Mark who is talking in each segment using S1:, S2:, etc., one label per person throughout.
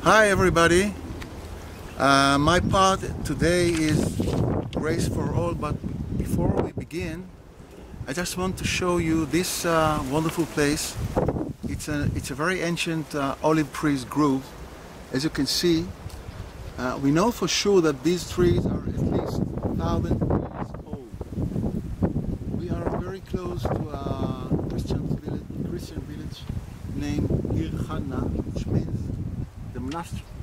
S1: Hi everybody. My part today is Grace for All, but before we begin I just want to show you this wonderful place. It's a very ancient olive trees grove. As you can see, we know for sure that these trees are at least 1,000 years old. We are very close to a Christian village named Jour, which means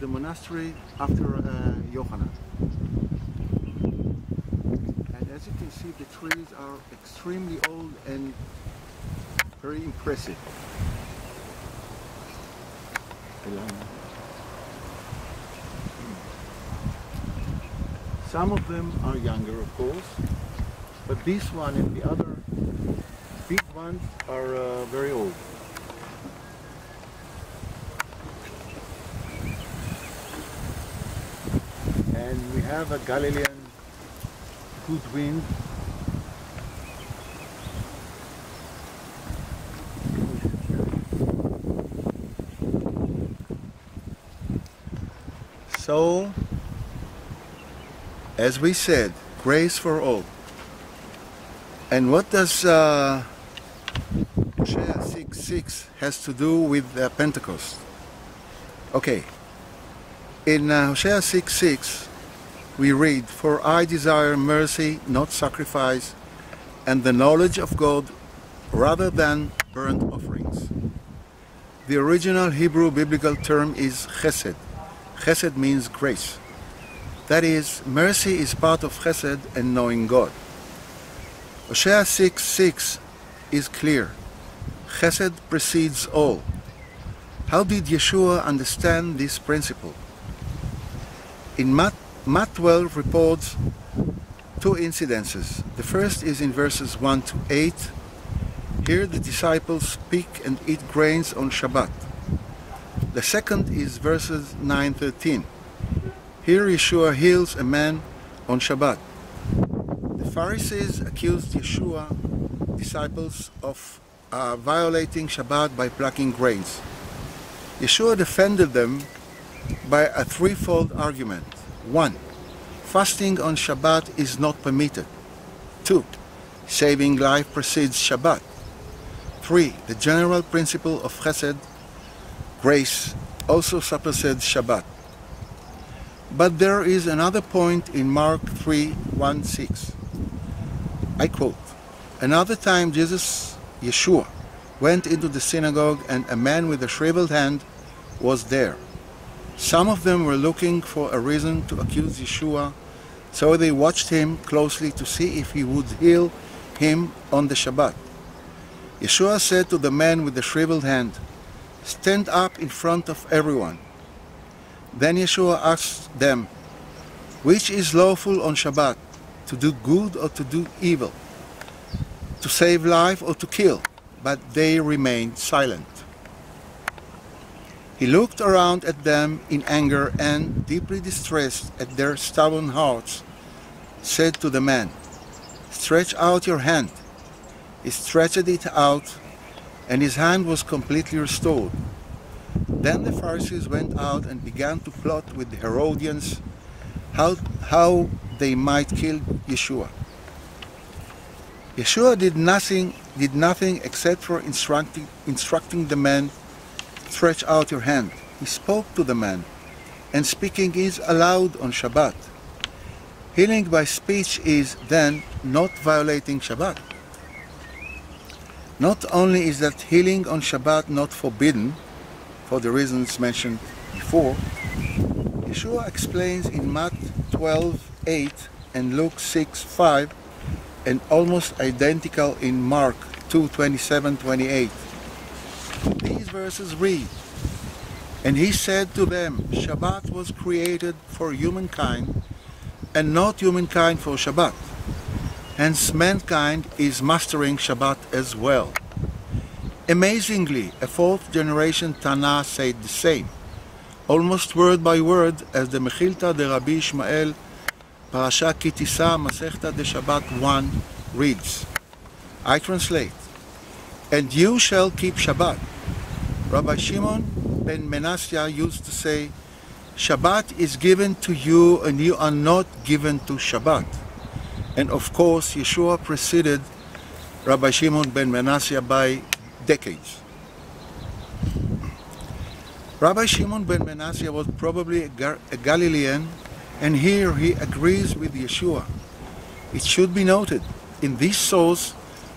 S1: the monastery after Yochanan. And as you can see, the trees are extremely old and very impressive. Some of them are younger, of course, but this one and the other big ones are very old. And we have a Galilean good wind. So, as we said, grace for all. And what does Hosea 6:6 has to do with Pentecost? Okay, in Hosea 6:6 we read, "For I desire mercy, not sacrifice, and the knowledge of God rather than burnt offerings." The original Hebrew biblical term is chesed. Chesed means grace. That is, mercy is part of chesed and knowing God. Hosea 6:6 is clear. Chesed precedes all. How did Yeshua understand this principle? In Matt 12 reports two incidences. The first is in verses 1 to 8. Here the disciples pick and eat grains on Shabbat. The second is verses 9-13. Here Yeshua heals a man on Shabbat. The Pharisees accused Yeshua disciples of violating Shabbat by plucking grains. Yeshua defended them by a threefold argument. 1. Fasting on Shabbat is not permitted. 2. Saving life precedes Shabbat. 3. The general principle of chesed, grace, also supersedes Shabbat. But there is another point in Mark 3:1-6. I quote, "Another time Yeshua, went into the synagogue, and a man with a shriveled hand was there. Some of them were looking for a reason to accuse Yeshua, so they watched him closely to see if he would heal him on the Shabbat. Yeshua said to the man with the shriveled hand, 'Stand up in front of everyone.' Then Yeshua asked them, 'Which is lawful on Shabbat, to do good or to do evil, to save life or to kill?' But they remained silent. He looked around at them in anger and, deeply distressed at their stubborn hearts, said to the man, 'Stretch out your hand.' He stretched it out, and his hand was completely restored. Then the Pharisees went out and began to plot with the Herodians how they might kill Yeshua. Yeshua did nothing except for instructing the man, 'Stretch out your hand.' He spoke to the man, and speaking is allowed on Shabbat. Healing by speech is then not violating Shabbat. Not only is that healing on Shabbat not forbidden, for the reasons mentioned before, Yeshua explains in Matt 12:8 and Luke 6:5, and almost identical in Mark 2:27-28. These verses read, "And he said to them, Shabbat was created for humankind, and not humankind for Shabbat. Hence mankind is mastering Shabbat as well." Amazingly, a fourth generation Tana said the same, almost word by word, as the Mechilta de Rabbi Ishmael, Parasha Kitisa, Masechta de Shabbat 1 reads. I translate, "And you shall keep Shabbat." Rabbi Shimon ben Manasseh used to say, Shabbat is given to you and you are not given to Shabbat. And of course, Yeshua preceded Rabbi Shimon ben Manasseh by decades. Rabbi Shimon ben Manasseh was probably a Galilean, and here he agrees with Yeshua. It should be noted, in this source,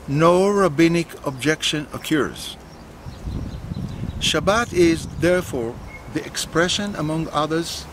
S1: no rabbinic objection occurs. Shabbat is, therefore, the expression among others,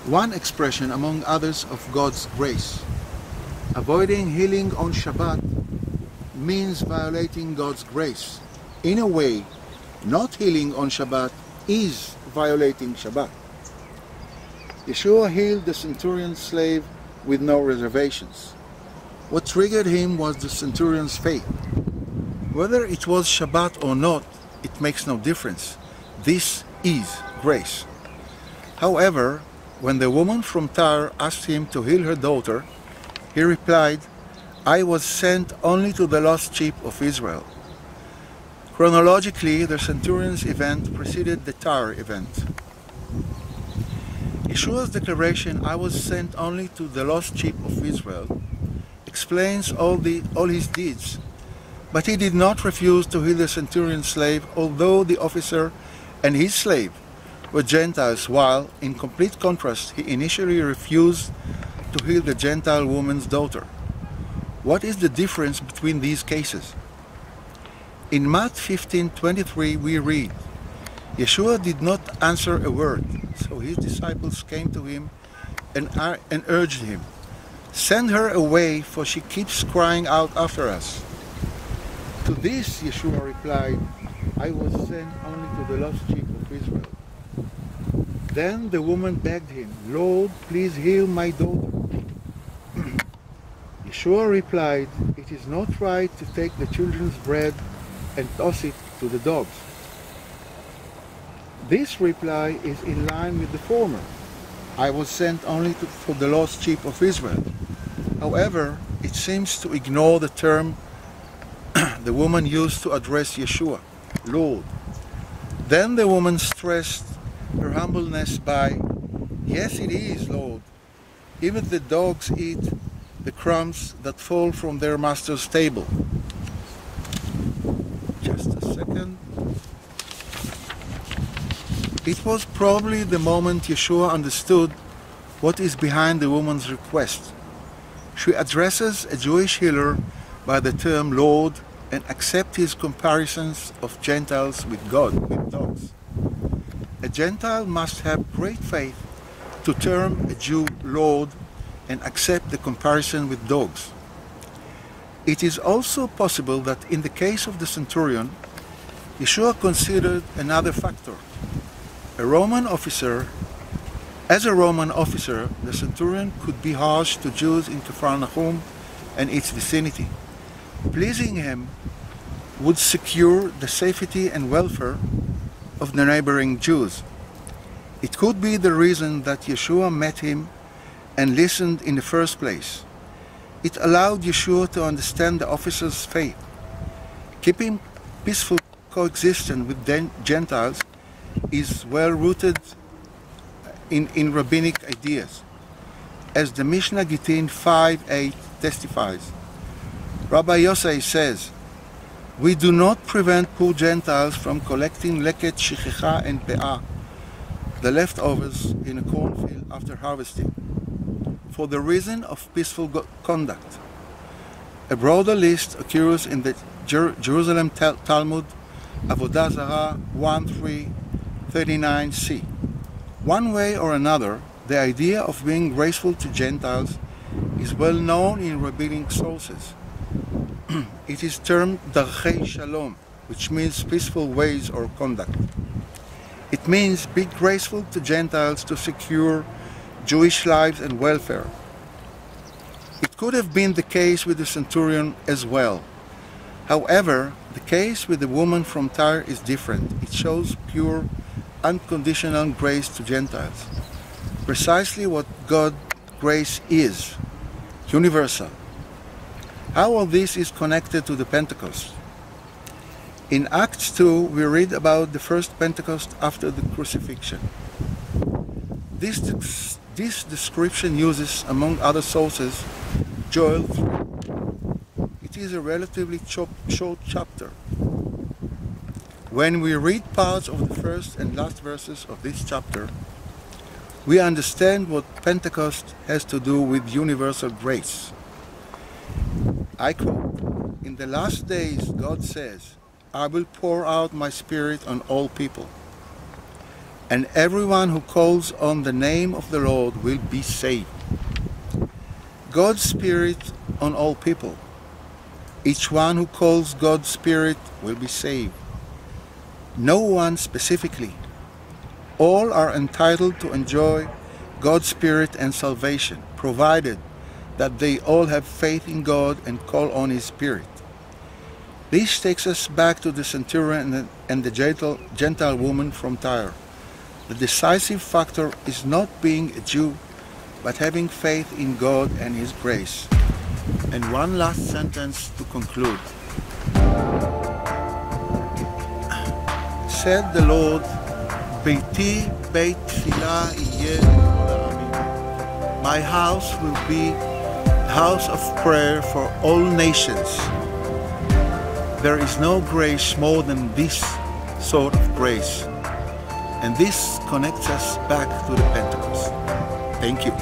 S1: one expression among others of God's grace. Avoiding healing on Shabbat means violating God's grace. In a way, not healing on Shabbat is violating Shabbat. Yeshua healed the centurion's slave with no reservations. What triggered him was the centurion's faith. Whether it was Shabbat or not, it makes no difference. This is grace. However, when the woman from Tyre asked him to heal her daughter, he replied, "I was sent only to the lost sheep of Israel." Chronologically, the centurion's event preceded the Tyre event. Yeshua's declaration, "I was sent only to the lost sheep of Israel," explains all his deeds, but he did not refuse to heal the centurion's slave, although the officer and his slave were Gentiles, while, in complete contrast, he initially refused to heal the Gentile woman's daughter. What is the difference between these cases? In Matt 15:23 we read, Yeshua did not answer a word, so his disciples came to him and urged him, "Send her away, for she keeps crying out after us." To this Yeshua replied, "I was sent only to the lost sheep of Israel." Then the woman begged him, "Lord, please heal my daughter." Yeshua replied, "It is not right to take the children's bread and toss it to the dogs." This reply is in line with the former. I was sent only for the lost sheep of Israel. However, it seems to ignore the term the woman used to address Yeshua, Lord. Then the woman stressed her humbleness by, "Yes, it is, Lord. Even the dogs eat the crumbs that fall from their master's table." Just a second. It was probably the moment Yeshua understood what is behind the woman's request. She addresses a Jewish healer by the term Lord and accepts his comparisons of Gentiles with God, with dogs. A Gentile must have great faith to term a Jew Lord and accept the comparison with dogs. It is also possible that in the case of the centurion, Yeshua considered another factor. As a Roman officer, the centurion could be harsh to Jews in Capernaum and its vicinity. Pleasing him would secure the safety and welfare of the neighboring Jews. It could be the reason that Yeshua met him and listened in the first place. It allowed Yeshua to understand the officer's faith. Keeping peaceful coexistence with Gentiles is well rooted in rabbinic ideas. As the Mishnah Gittin 5:8 testifies, Rabbi Yosei says, "We do not prevent poor Gentiles from collecting leket, shichicha, and pe'ah, the leftovers in a cornfield after harvesting, for the reason of peaceful conduct." A broader list occurs in the Jerusalem Talmud, Avodah Zarah 1:339c. One way or another, the idea of being graceful to Gentiles is well known in rabbinic sources. It is termed Darchei Shalom, which means peaceful ways or conduct. It means be graceful to Gentiles to secure Jewish lives and welfare. It could have been the case with the centurion as well. However, the case with the woman from Tyre is different. It shows pure, unconditional grace to Gentiles. Precisely what God's grace is, universal. How all this is connected to the Pentecost? In Acts 2, we read about the first Pentecost after the crucifixion. This description uses, among other sources, Jour 3. It is a relatively short chapter. When we read parts of the first and last verses of this chapter, we understand what Pentecost has to do with universal grace. I quote, "In the last days, God says, I will pour out my Spirit on all people, and everyone who calls on the name of the Lord will be saved." God's Spirit on all people. Each one who calls God's Spirit will be saved. No one specifically. All are entitled to enjoy God's Spirit and salvation, provided that they all have faith in God and call on His Spirit. This takes us back to the centurion and the Gentile woman from Tyre. The decisive factor is not being a Jew, but having faith in God and His grace. And one last sentence to conclude. Said the Lord, "Beiti beit tefillah yeh lekol ha'amim." My house will be a house of prayer for all nations. There is no grace more than this sort of grace. And this connects us back to the Pentecost. Thank you.